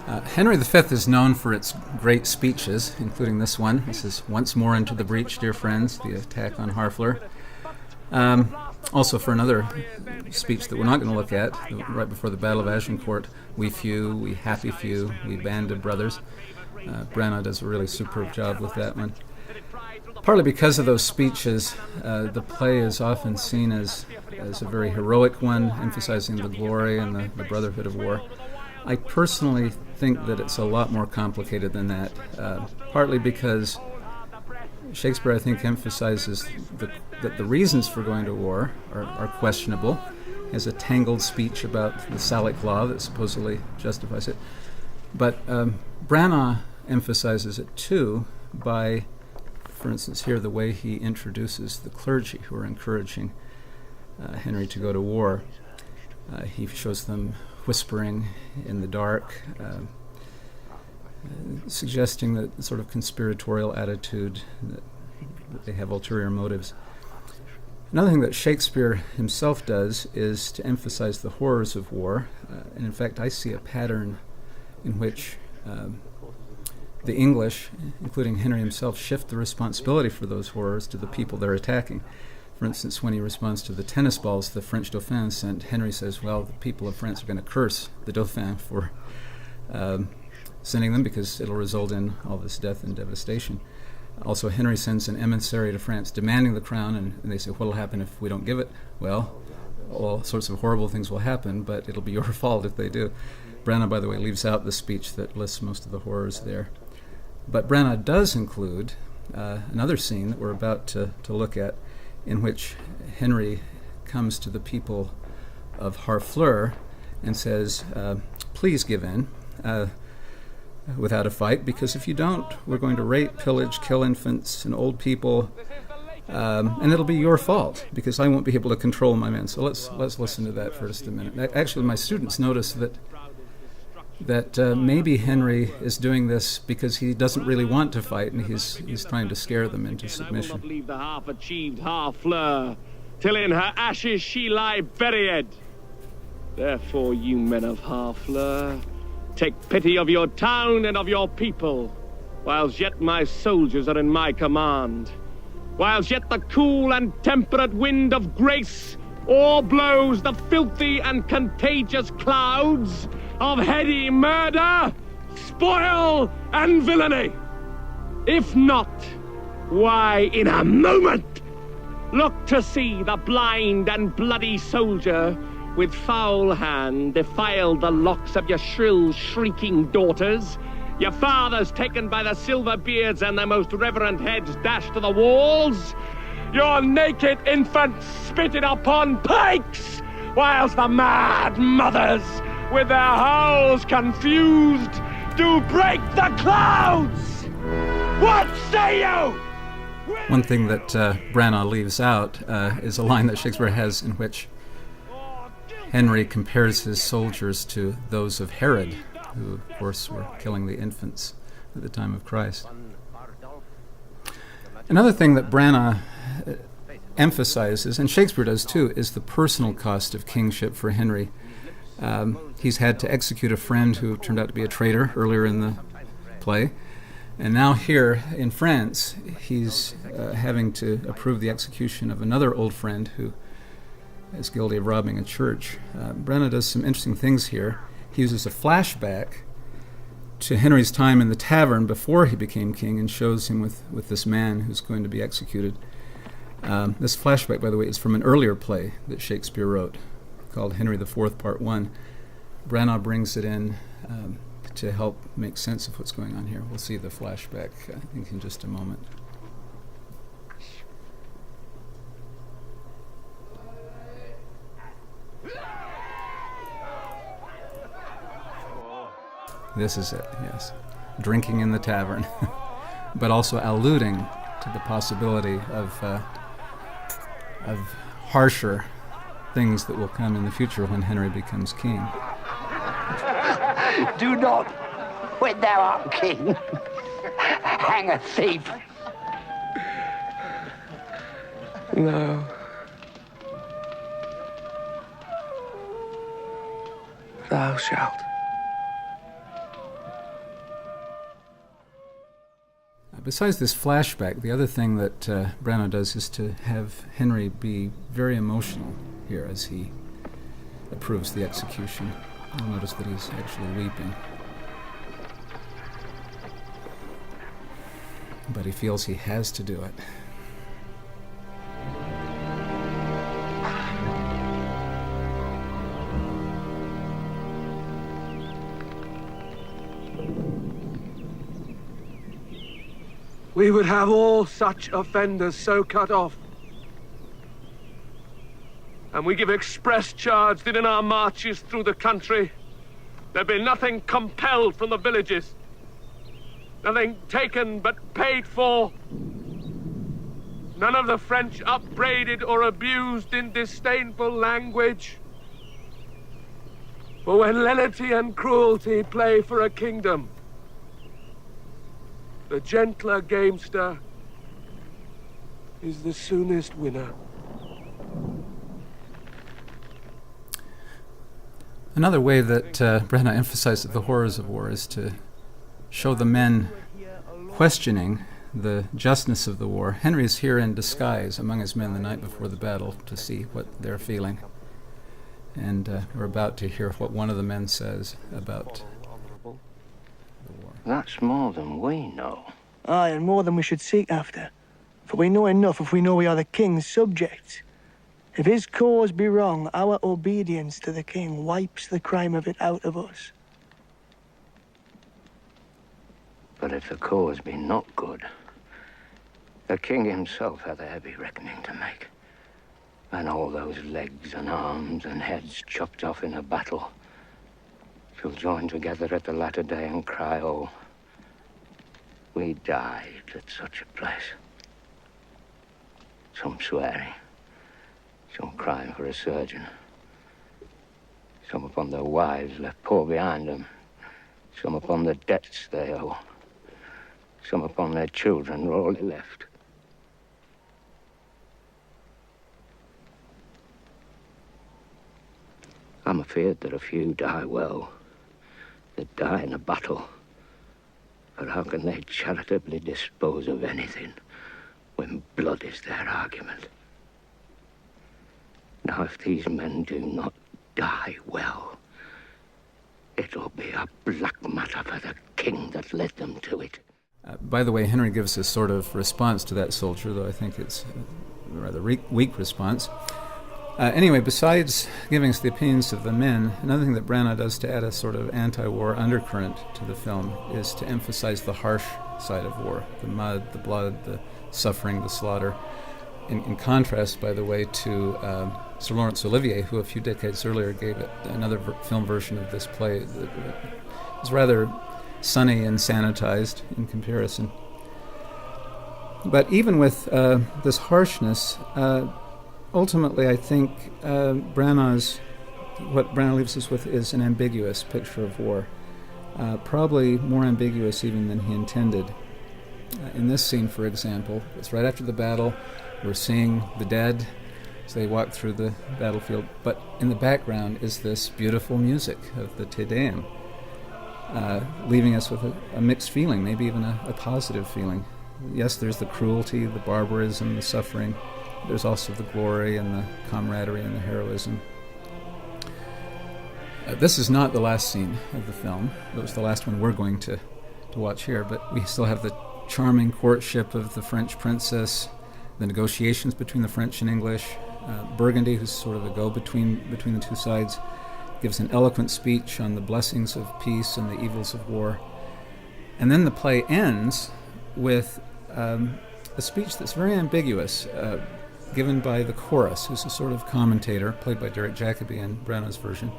Henry V is known for its great speeches, including this one. This is "Once more into the breach, dear friends," the attack on Harfleur. Also for another speech that we're not going to look at, right before the Battle of Agincourt, "We few, we happy few, we band of brothers." Branagh does a really superb job with that one. Partly because of those speeches, the play is often seen as a very heroic one, emphasizing the glory and the brotherhood of war. I personally think that it's a lot more complicated than that, partly because Shakespeare, I think, emphasizes that the reasons for going to war are questionable. He has a tangled speech about the Salic law that supposedly justifies it. But Branagh emphasizes it too by, for instance, here the way he introduces the clergy who are encouraging Henry to go to war. He shows them whispering in the dark, suggesting that sort of conspiratorial attitude, that they have ulterior motives. Another thing that Shakespeare himself does is to emphasize the horrors of war. And in fact, I see a pattern in which the English, including Henry himself, shift the responsibility for those horrors to the people they're attacking. For instance, when he responds to the tennis balls the French Dauphin sent, Henry says, well, the people of France are going to curse the Dauphin for sending them because it'll result in all this death and devastation. Also, Henry sends an emissary to France demanding the crown, and they say, what'll happen if we don't give it? Well, all sorts of horrible things will happen, but it'll be your fault if they do. Branagh, by the way, leaves out the speech that lists most of the horrors there. But Branagh does include another scene that we're about to look at, in which Henry comes to the people of Harfleur and says, please give in without a fight, because if you don't, we're going to rape, pillage, kill infants and old people, and it'll be your fault because I won't be able to control my men. So let's listen to that for just a minute. Actually, my students notice that maybe Henry is doing this because he doesn't really want to fight, and he's trying to scare them into submission. I will not leave the half-achieved Harfleur, till in her ashes she lie buried. Therefore, you men of Harfleur, take pity of your town and of your people, whilst yet my soldiers are in my command, whilst yet the cool and temperate wind of grace o'erblows the filthy and contagious clouds of heady murder, spoil, and villainy. If not, why, in a moment, look to see the blind and bloody soldier with foul hand defile the locks of your shrill, shrieking daughters, your fathers taken by the silver beards and their most reverent heads dashed to the walls, your naked infants spitted upon pikes, whilst the mad mothers, with their howls confused, do break the clouds! What say you? One thing that Branagh leaves out is a line that Shakespeare has in which Henry compares his soldiers to those of Herod, who, of course, were killing the infants at the time of Christ. Another thing that Branagh emphasizes, and Shakespeare does too, is the personal cost of kingship for Henry. He's had to execute a friend who turned out to be a traitor earlier in the play. And now here in France, he's having to approve the execution of another old friend who is guilty of robbing a church. Branagh does some interesting things here. He uses a flashback to Henry's time in the tavern before he became king and shows him with this man who's going to be executed. This flashback, by the way, is from an earlier play that Shakespeare wrote called Henry IV, Part 1. Branagh brings it in to help make sense of what's going on here. We'll see the flashback, I think, in just a moment. This is it, yes. Drinking in the tavern, but also alluding to the possibility of harsher things that will come in the future when Henry becomes king. Do not, when thou art king, hang a thief. No. Thou shalt. Besides this flashback, the other thing that Branagh does is to have Henry be very emotional here as he approves the execution. You'll notice that he's actually weeping. But he feels he has to do it. We would have all such offenders so cut off. And we give express charge that in our marches through the country, there be nothing compelled from the villages, nothing taken but paid for, none of the French upbraided or abused in disdainful language. For when lenity and cruelty play for a kingdom, the gentler gamester is the soonest winner. Another way that Branagh emphasizes the horrors of war is to show the men questioning the justness of the war. Henry is here in disguise among his men the night before the battle to see what they're feeling. And we're about to hear what one of the men says about the war. That's more than we know. Aye, and more than we should seek after. For we know enough if we know we are the king's subjects. If his cause be wrong, our obedience to the king wipes the crime of it out of us. But if the cause be not good, the king himself hath a heavy reckoning to make. And all those legs and arms and heads chopped off in a battle shall join together at the latter day and cry, oh, we died at such a place. Some swearing, some crying for a surgeon, some upon their wives left poor behind them, some upon the debts they owe, some upon their children rawly left. I'm afeard that a few die well, that die in a battle. But how can they charitably dispose of anything when blood is their argument? Now, if these men do not die well, it'll be a black matter for the king that led them to it. By the way, Henry gives a sort of response to that soldier, though I think it's a rather weak response. Anyway, besides giving us the opinions of the men, another thing that Branagh does to add a sort of anti-war undercurrent to the film is to emphasize the harsh side of war, the mud, the blood, the suffering, the slaughter. In contrast, by the way, to Sir Laurence Olivier, who a few decades earlier gave it another film version of this play that was rather sunny and sanitized in comparison. But even with this harshness, ultimately, I think what Branagh leaves us with is an ambiguous picture of war, probably more ambiguous even than he intended. In this scene, for example, it's right after the battle. We're seeing the dead as they walk through the battlefield, but in the background is this beautiful music of the Te Deum, leaving us with a mixed feeling, maybe even a positive feeling. Yes, there's the cruelty, the barbarism, the suffering. There's also the glory and the camaraderie and the heroism. This is not the last scene of the film. It was the last one we're going to watch here, but we still have the charming courtship of the French princess, the negotiations between the French and English. Burgundy, who's sort of a go-between between the two sides, gives an eloquent speech on the blessings of peace and the evils of war. And then the play ends with a speech that's very ambiguous, given by the chorus, who's a sort of commentator, played by Derek Jacobi in Branagh's version,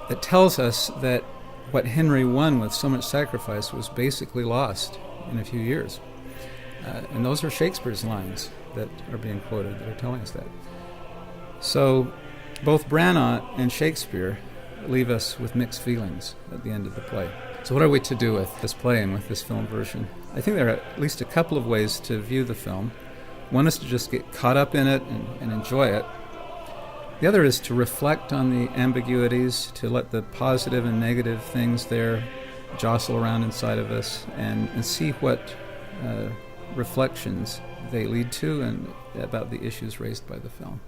that tells us that what Henry won with so much sacrifice was basically lost in a few years. And those are Shakespeare's lines that are being quoted that are telling us that. So both Branagh and Shakespeare leave us with mixed feelings at the end of the play. So what are we to do with this play and with this film version? I think there are at least a couple of ways to view the film. One is to just get caught up in it and enjoy it. The other is to reflect on the ambiguities, to let the positive and negative things there jostle around inside of us and see what reflections they lead to and about the issues raised by the film.